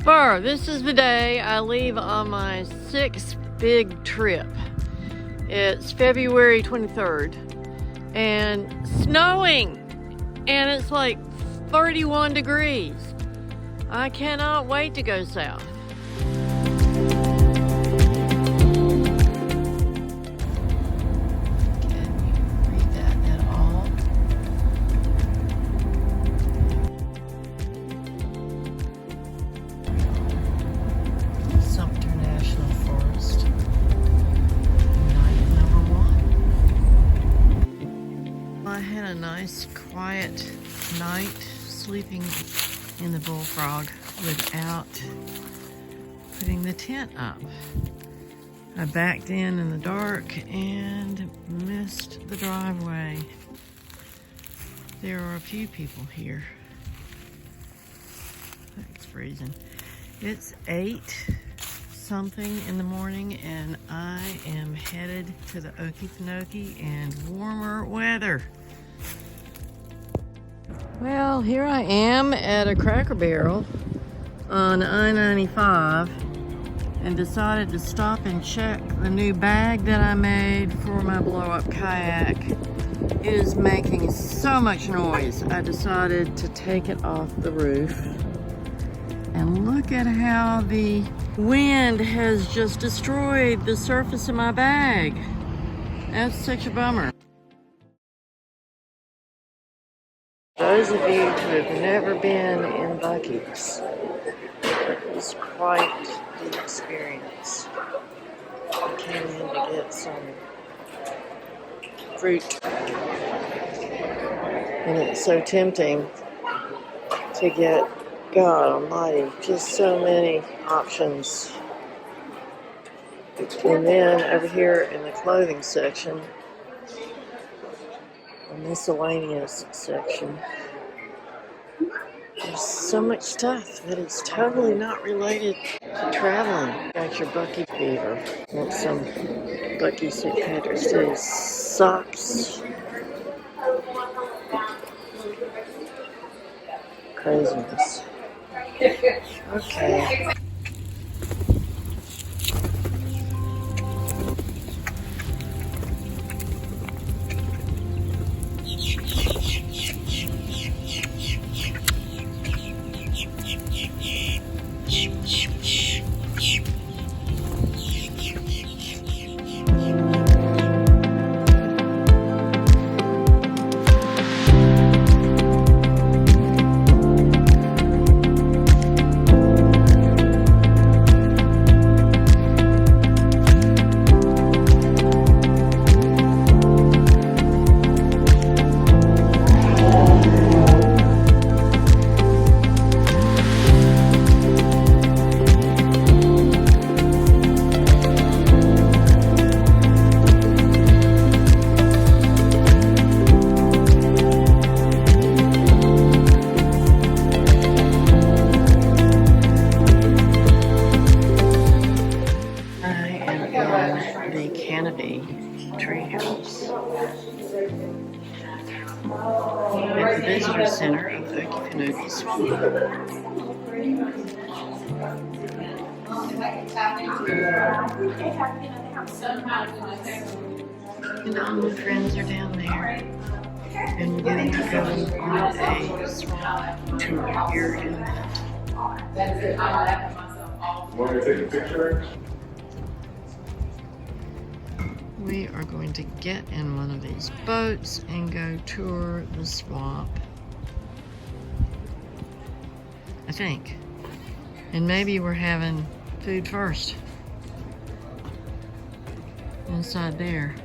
Burr, this is the day I leave on my 6th big trip. It's February 23rd and snowing, and it's like 31 degrees. I cannot wait to go south. I had a nice quiet night sleeping in the Bullfrog without putting the tent up. I backed in the dark and missed the driveway. There are a few people here. It's freezing. It's 8 something in the morning and I am headed to the Okefenokee and warmer weather. Well, here I am at a Cracker Barrel on I-95 and decided to stop and check the new bag that I made for my blow-up kayak. It is making so much noise. I decided to take it off the roof. And look at how the wind has just destroyed the surface of my bag. That's such a bummer. Those of you who have never been in Buc-ee's, it was quite the experience. I came in to get some fruit, and it's so tempting to get, God almighty, just so many options. And then over here in the clothing section, the miscellaneous section, there's so much stuff that is totally not related to traveling. Got your Buc-ee fever. Want some Buc-ee St. Patrick's Day socks. Craziness. Okay. The Canopy Treehouse at the Visitor Center of Okefenokee School. And all my friends are down there, and we're going to go on a swamp tour here in a minute. Want me to take a picture? We are going to get in one of these boats and go tour the swamp, I think. And maybe we're having food first inside there.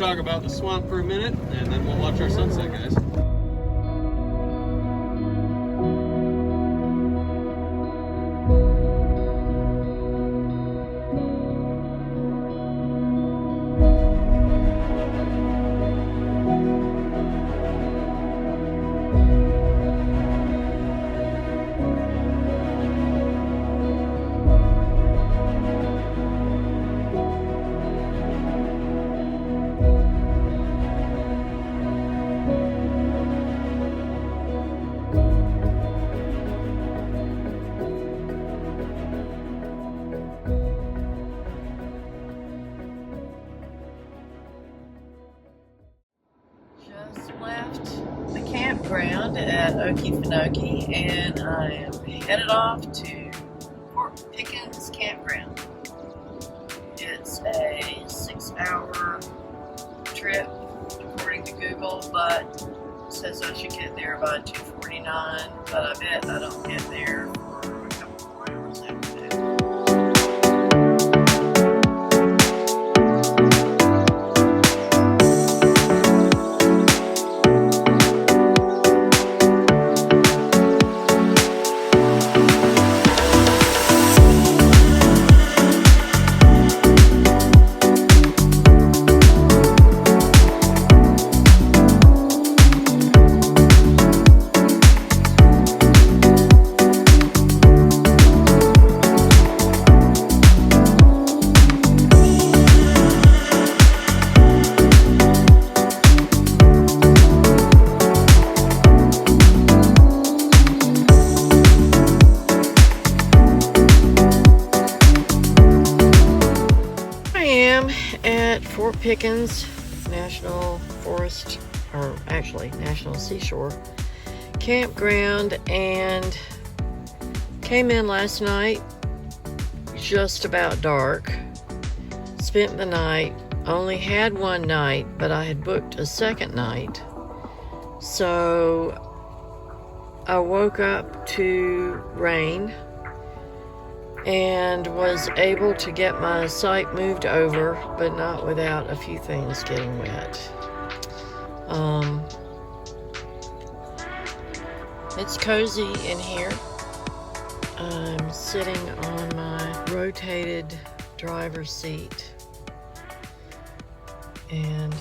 talk about the swamp for a minute, and then we'll watch our sunset, guys. Just left the campground at Okefenokee, and I am headed off to Fort Pickens Campground. It's a 6-hour trip according to Google, but it says I should get there by 2:49, but I bet I don't get there for a couple more hours after that. At Fort Pickens National Forest, or actually National Seashore Campground, and came in last night just about dark. Spent the night, only had one night, but I had booked a second night. So I woke up to rain and was able to get my site moved over, but not without a few things getting wet. It's cozy in here. I'm sitting on my rotated driver's seat, and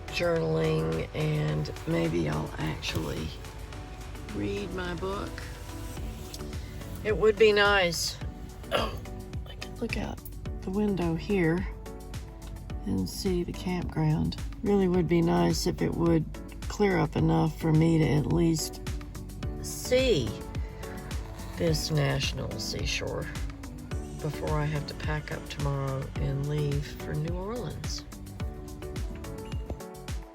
journaling, and maybe I'll actually read my book. It would be nice. Oh, I can look out the window here and see the campground. Really would be nice if it would clear up enough for me to at least see this national seashore before I have to pack up tomorrow and leave for New Orleans.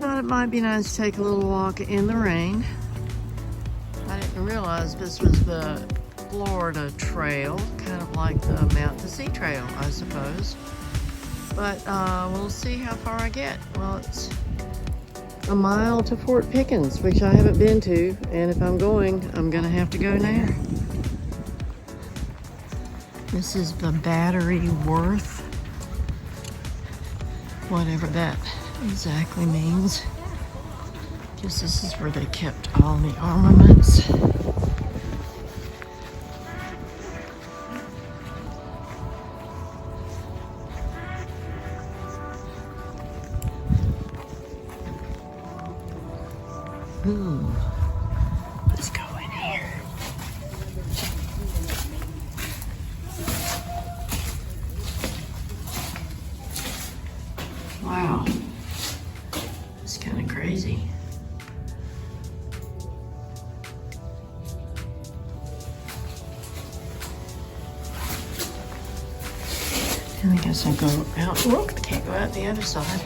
Thought it might be nice to take a little walk in the rain. I didn't realize this was the Florida Trail, kind of like the Mount to Sea Trail, I suppose. But we'll see how far I get. Well, it's a mile to Fort Pickens, which I haven't been to, and if I'm going, I'm gonna have to go now. This is the Battery Worth, whatever that exactly means. Guess this is where they kept all the armaments. Let's go in here. Wow, it's kind of crazy. And I guess I'll go out. Look, I can't go out the other side.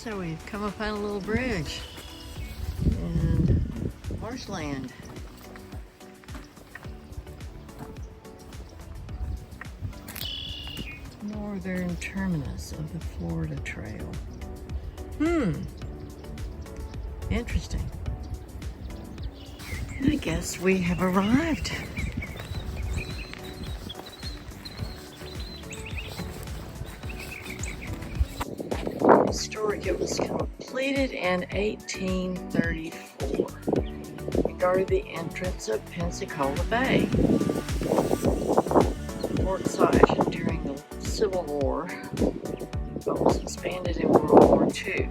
So we've come up on a little bridge and marshland. Northern terminus of the Florida Trail. Interesting. I guess we have arrived. Historic, it was completed in 1834 and guarded the entrance of Pensacola Bay. Port site during the Civil War, but was expanded in World War II.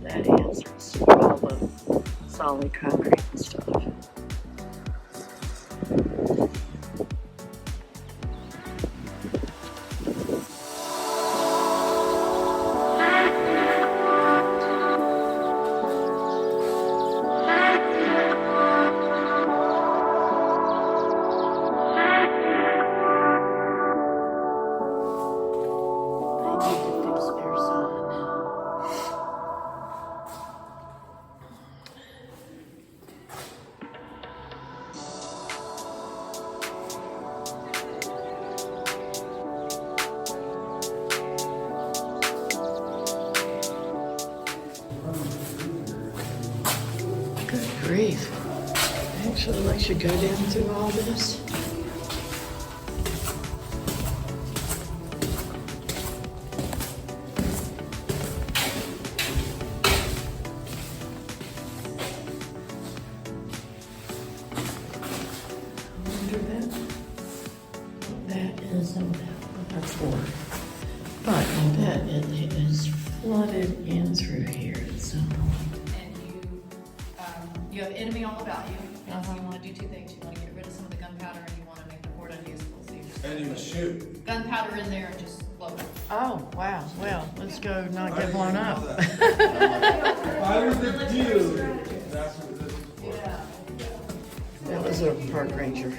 That answers all the solid concrete and stuff. Good grief. Actually, I should go down through all this. I wonder that is what that's for. But I bet it is flooded in through here at some point. You have enemy all about you. Uh-huh. So you want to do two things. You want to get rid of some of the gunpowder and you want to make the fort unusable. So you just And you shoot. gunpowder in there and just blow it. Oh, wow. Well, let's go not get blown up. I was the dude. That's what this is for. Yeah. That was a park ranger.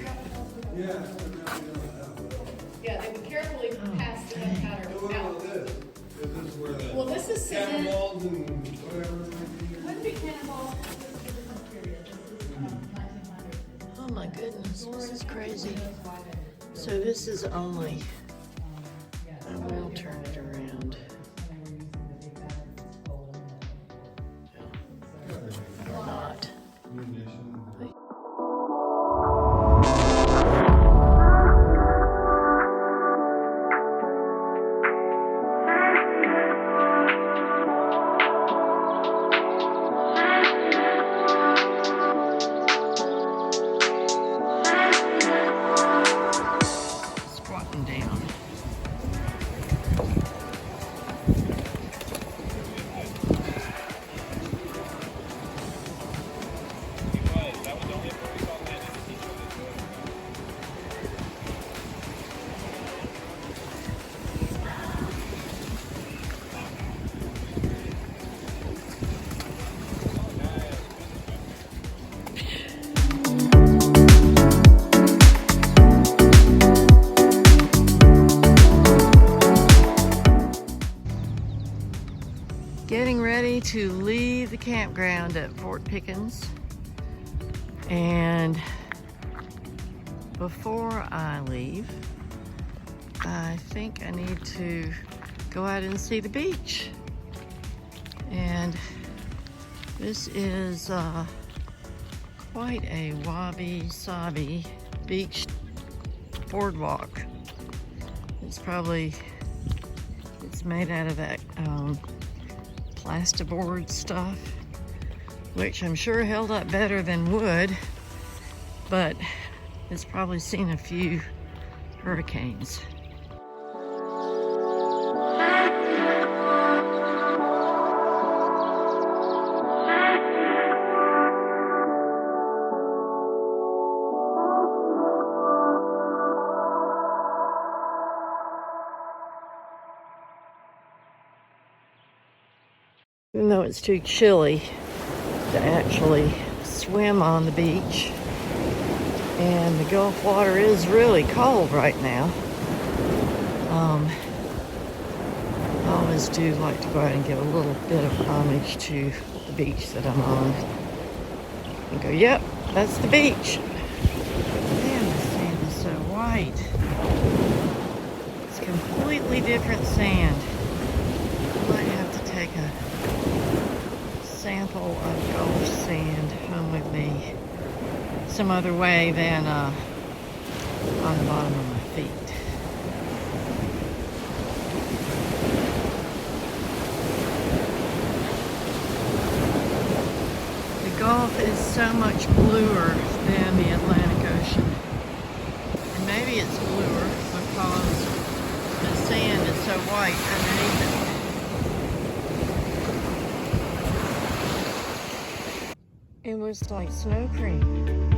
Yeah. Yeah, they would carefully pass the gunpowder Look at out. this. This is where the Well, this is cement. cannonballs and whatever. Wouldn't be cannonballs. This is a different period. This is 1900. Oh my goodness, this is crazy. So this is only, I will turn it around. Or not. Squatting down. Getting ready to leave the campground at Fort Pickens, and before I leave, I think I need to go out and see the beach. And this is quite a wabi-sabi beach boardwalk. It's made out of that plasterboard stuff, which I'm sure held up better than wood, but it's probably seen a few hurricanes. Even though it's too chilly to actually swim on the beach, and the Gulf water is really cold right now, always do like to go out and give a little bit of homage to the beach that I'm on. And go, yep, that's the beach. Man, the sand is so white. It's completely different sand. I might have to take a sample of Gulf sand home with me some other way than on the bottom of my feet. The Gulf is so much bluer than the Atlantic Ocean. And maybe it's bluer because the sand is so white underneath it. It was like snow cream.